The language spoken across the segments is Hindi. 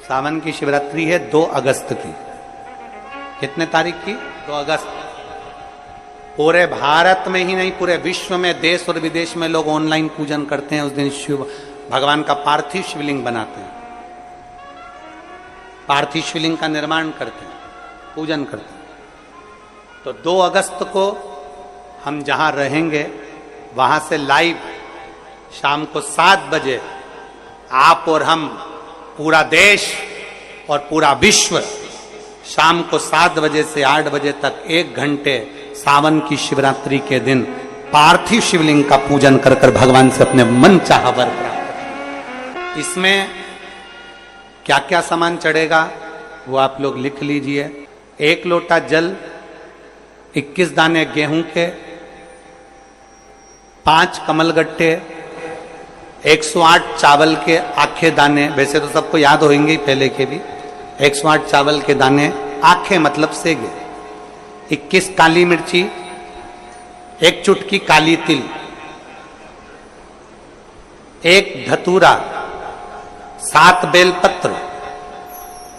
सावन की शिवरात्रि है 2 अगस्त की। कितने तारीख की? 2 अगस्त। पूरे भारत में ही नहीं, पूरे विश्व में, देश और विदेश में लोग ऑनलाइन पूजन करते हैं। उस दिन शिव भगवान का पार्थिव शिवलिंग बनाते हैं, पार्थिव शिवलिंग का निर्माण करते हैं, पूजन करते हैं। तो 2 अगस्त को हम जहां रहेंगे वहां से लाइव शाम को 7 बजे आप और हम, पूरा देश और पूरा विश्व, शाम को 7 बजे से 8 बजे तक 1 घंटे सावन की शिवरात्रि के दिन पार्थिव शिवलिंग का पूजन कर कर भगवान से अपने मन चाहा वर प्राप्त। इसमें क्या क्या सामान चढ़ेगा वो आप लोग लिख लीजिए। 1 लोटा जल, 21 दाने गेहूं के, 5 कमलगट्टे, 108 चावल के आखे दाने, वैसे तो सबको याद होंगे ही पहले के भी। 108 चावल के दाने, आखे मतलब सेगे, 21 काली मिर्ची, 1 चुटकी काली तिल, 1 धतूरा, 7 बेलपत्र,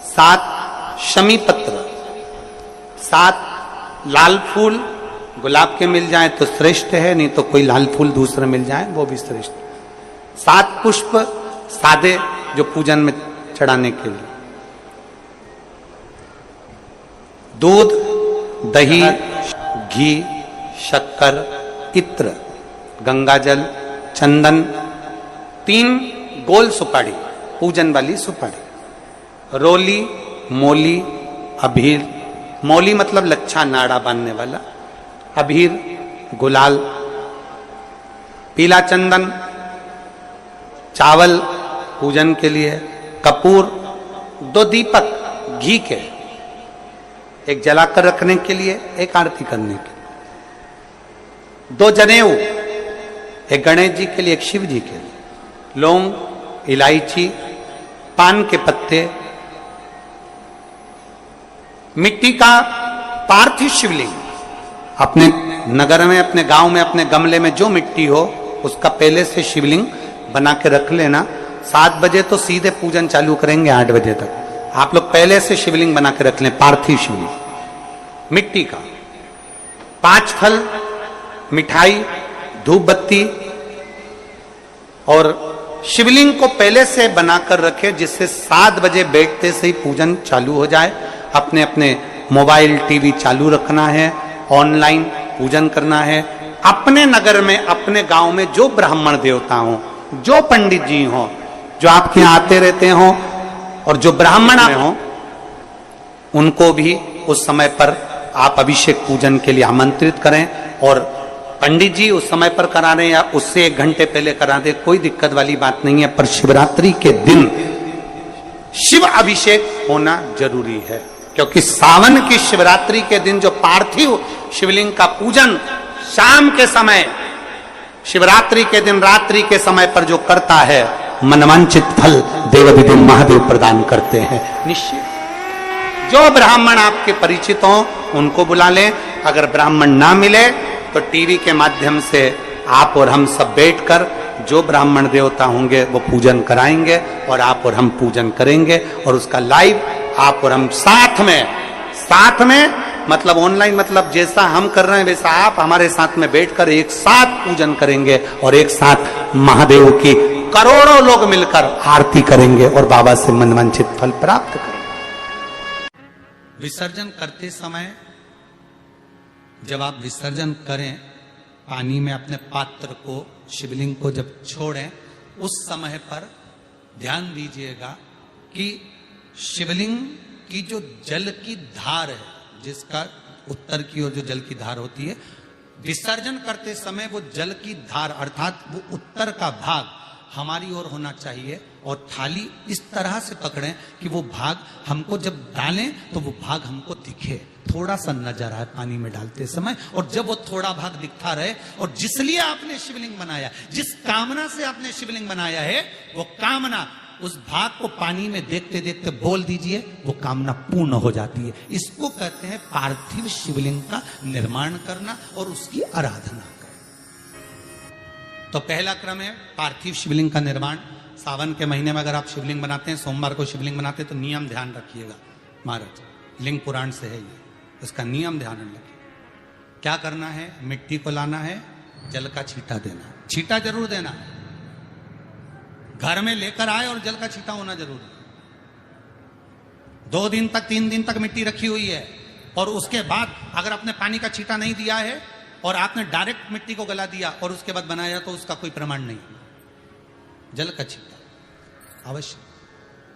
7 शमी पत्र, 7 लाल फूल, गुलाब के मिल जाए तो श्रेष्ठ है, नहीं तो कोई लाल फूल दूसरे मिल जाए वो भी श्रेष्ठ। 7 पुष्प सादे जो पूजन में चढ़ाने के लिए, दूध, दही, घी, शक्कर, इत्र, गंगाजल, चंदन, 3 गोल सुपारी, पूजन वाली सुपारी, रोली, मोली, अभीर, मौली मतलब लच्छा नाड़ा बांधने वाला, अभीर, गुलाल, पीला चंदन, चावल पूजन के लिए, कपूर, 2 दीपक घी के, 1 जलाकर रखने के लिए, 1 आरती करने के लिए, 2 जनेऊ, 1 गणेश जी के लिए, 1 शिव जी के लिए, लौंग, इलायची, पान के पत्ते, मिट्टी का पार्थिव शिवलिंग। अपने नगर में, अपने गांव में, अपने गमले में जो मिट्टी हो उसका पहले से शिवलिंग बना के रख लेना। 7 बजे तो सीधे पूजन चालू करेंगे, 8 बजे तक आप लोग पहले से शिवलिंग बना के रख लें, पार्थिव शिवलिंग मिट्टी का। 5 फल, मिठाई, धूप बत्ती, और शिवलिंग को पहले से बनाकर रखे जिससे 7 बजे बैठते से ही पूजन चालू हो जाए। अपने अपने मोबाइल, टीवी चालू रखना है, ऑनलाइन पूजन करना है। अपने नगर में, अपने गांव में जो ब्राह्मण देवता हो, जो पंडित जी हो, जो आपके यहाँ आते रहते हो, और जो ब्राह्मण हो, उनको भी उस समय पर आप अभिषेक पूजन के लिए आमंत्रित करें। और पंडित जी उस समय पर करा रहे या उससे 1 घंटे पहले करा दे, कोई दिक्कत वाली बात नहीं है। पर शिवरात्रि के दिन शिव अभिषेक होना जरूरी है, क्योंकि सावन की शिवरात्रि के दिन जो पार्थिव शिवलिंग का पूजन शाम के समय, शिवरात्रि के दिन रात्रि के समय पर जो करता है, मनवांचित फल देव महादेव प्रदान करते हैं निश्चित। जो ब्राह्मण आपके परिचित हो उनको बुला लें। अगर ब्राह्मण ना मिले तो टीवी के माध्यम से आप और हम सब बैठकर जो ब्राह्मण देवता होंगे वो पूजन कराएंगे, और आप और हम पूजन करेंगे, और उसका लाइव आप और हम साथ में मतलब ऑनलाइन, मतलब जैसा हम कर रहे हैं वैसा आप हमारे साथ में बैठकर एक साथ पूजन करेंगे, और एक साथ महादेव की करोड़ों लोग मिलकर आरती करेंगे और बाबा से मनवांछित फल प्राप्त करेंगे। विसर्जन करते समय जब आप विसर्जन करें, पानी में अपने पात्र को, शिवलिंग को जब छोड़ें, उस समय पर ध्यान दीजिएगा कि शिवलिंग की जो जल की धार है, जिसका उत्तर की ओर जो जल की धार होती है, विसर्जन करते समय वो जल की धार अर्थात वो उत्तर का भाग हमारी ओर होना चाहिए, और थाली इस तरह से पकड़ें कि वो भाग हमको जब डालें तो वो भाग हमको दिखे, थोड़ा सा नजर आए पानी में डालते समय। और जब वो थोड़ा भाग दिखता रहे, और जिसलिए आपने शिवलिंग बनाया, जिस कामना से आपने शिवलिंग बनाया है, वो कामना उस भाग को पानी में देखते देखते बोल दीजिए, वो कामना पूर्ण हो जाती है। इसको कहते हैं पार्थिव शिवलिंग का निर्माण करना और उसकी आराधना करना। तो पहला क्रम है पार्थिव शिवलिंग का निर्माण। सावन के महीने में अगर आप शिवलिंग बनाते हैं, सोमवार को शिवलिंग बनाते हैं, तो नियम ध्यान रखिएगा महाराज, लिंग पुराण से है ये, इसका नियम ध्यान रखिए। क्या करना है, मिट्टी को लाना है, जल का छींटा देना, छींटा जरूर देना, घर में लेकर आए और जल का छींटा होना जरूर है। 2 दिन तक 3 दिन तक मिट्टी रखी हुई है और उसके बाद अगर आपने पानी का छींटा नहीं दिया है और आपने डायरेक्ट मिट्टी को गला दिया और उसके बाद बनाया, तो उसका कोई प्रमाण नहीं। जल का छींटा अवश्य,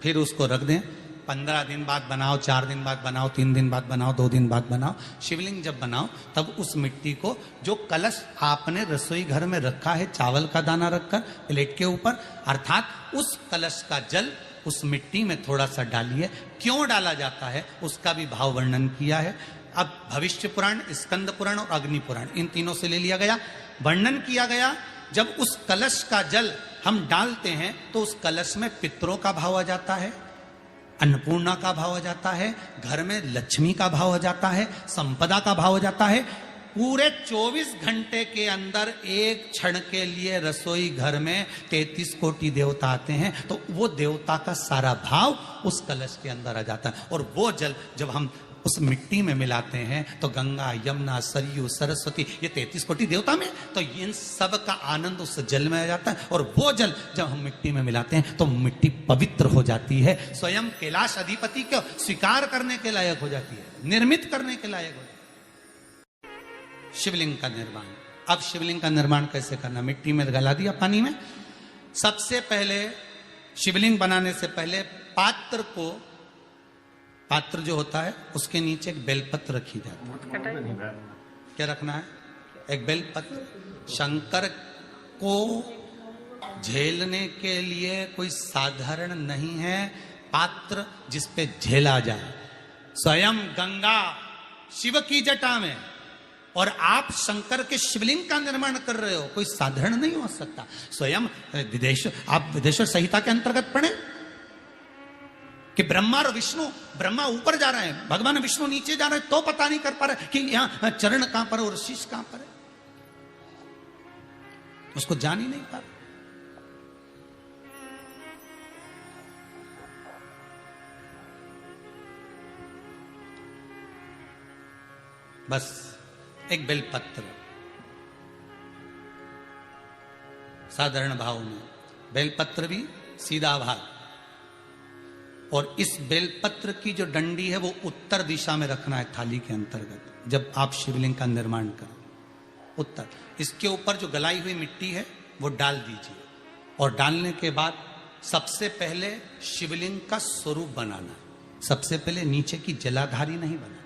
फिर उसको रख दें। 15 दिन बाद बनाओ, 4 दिन बाद बनाओ, 3 दिन बाद बनाओ, 2 दिन बाद बनाओ। शिवलिंग जब बनाओ तब उस मिट्टी को, जो कलश आपने रसोई घर में रखा है चावल का दाना रखकर प्लेट के ऊपर, अर्थात उस कलश का जल उस मिट्टी में थोड़ा सा डालिए। क्यों डाला जाता है उसका भी भाव वर्णन किया है। अब भविष्य पुराण, स्कंद पुराण और अग्नि पुराण, इन तीनों से ले लिया गया, वर्णन किया गया। जब उस कलश का जल हम डालते हैं तो उस कलश में पितरों का भाव आ जाता है, अन्नपूर्णा का भाव आ जाता है, घर में लक्ष्मी का भाव आ जाता है, संपदा का भाव आ जाता है। पूरे 24 घंटे के अंदर एक क्षण के लिए रसोई घर में 33 कोटि देवता आते हैं, तो वो देवता का सारा भाव उस कलश के अंदर आ जाता है। और वो जल जब हम उस मिट्टी में मिलाते हैं तो गंगा, यमुना, सरयू, सरस्वती, ये 33 कोटि देवता में, तो इन सब का आनंद उस जल में आ जाता है। और वो जल जब हम मिट्टी में मिलाते हैं तो मिट्टी पवित्र हो जाती है, स्वयं कैलाश अधिपति को स्वीकार करने के लायक हो जाती है, निर्मित करने के लायक हो जाती है। शिवलिंग का निर्माण, अब शिवलिंग का निर्माण कैसे करना, मिट्टी में गला दिया पानी में। सबसे पहले शिवलिंग बनाने से पहले पात्र जो होता है उसके नीचे एक बेलपत्र रखी जाती है। क्या रखना है, एक बेलपत्र। शंकर को झेलने के लिए कोई साधारण नहीं है पात्र जिस पे झेला जाए। स्वयं गंगा शिव की जटा में, और आप शंकर के शिवलिंग का निर्माण कर रहे हो, कोई साधारण नहीं हो सकता। स्वयं आप विदेश्वर संहिता के अंतर्गत पढ़े कि ब्रह्मा और विष्णु, ब्रह्मा ऊपर जा रहे हैं, भगवान विष्णु नीचे जा रहे हैं, तो पता नहीं कर पा रहे कि यहां चरण कहां पर है और शीश कहां पर है, उसको जान ही नहीं पा रहे। बस एक बेलपत्र साधारण भाव में, बेलपत्र भी सीधा भाग, और इस बेलपत्र की जो डंडी है वो उत्तर दिशा में रखना है थाली के अंतर्गत। जब आप शिवलिंग का निर्माण करें उत्तर, इसके ऊपर जो गलाई हुई मिट्टी है वो डाल दीजिए, और डालने के बाद सबसे पहले शिवलिंग का स्वरूप बनाना है। सबसे पहले नीचे की जलाधारी नहीं बनाना,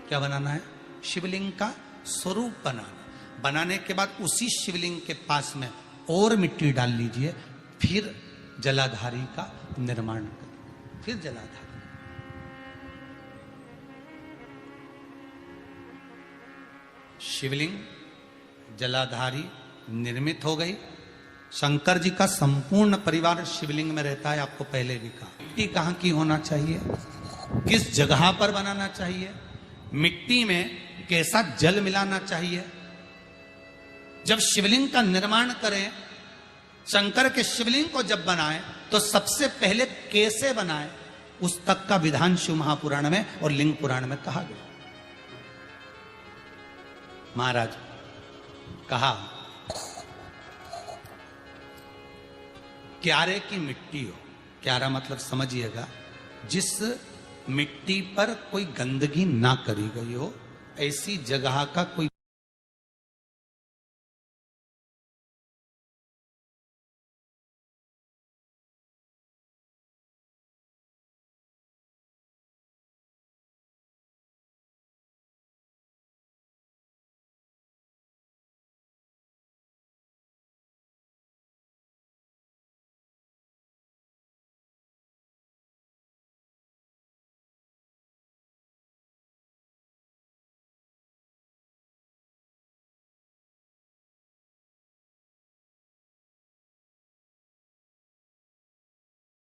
क्या बनाना है, शिवलिंग का स्वरूप बनाना। बनाने के बाद उसी शिवलिंग के पास में और मिट्टी डाल लीजिए, फिर जलाधारी का निर्माण करें, फिर जलाधारी। शिवलिंग जलाधारी निर्मित हो गई। शंकर जी का संपूर्ण परिवार शिवलिंग में रहता है, आपको पहले भी कहा। मिट्टी कहां की होना चाहिए, किस जगह पर बनाना चाहिए, मिट्टी में कैसा जल मिलाना चाहिए। जब शिवलिंग का निर्माण करें, शंकर के शिवलिंग को जब बनाए तो सबसे पहले कैसे बनाए, उस तक का विधान शिव महापुराण में और लिंग पुराण में कहा गया। महाराज कहा, क्यारे की मिट्टी हो, क्यारा मतलब समझिएगा जिस मिट्टी पर कोई गंदगी ना करी गई हो, ऐसी जगह का कोई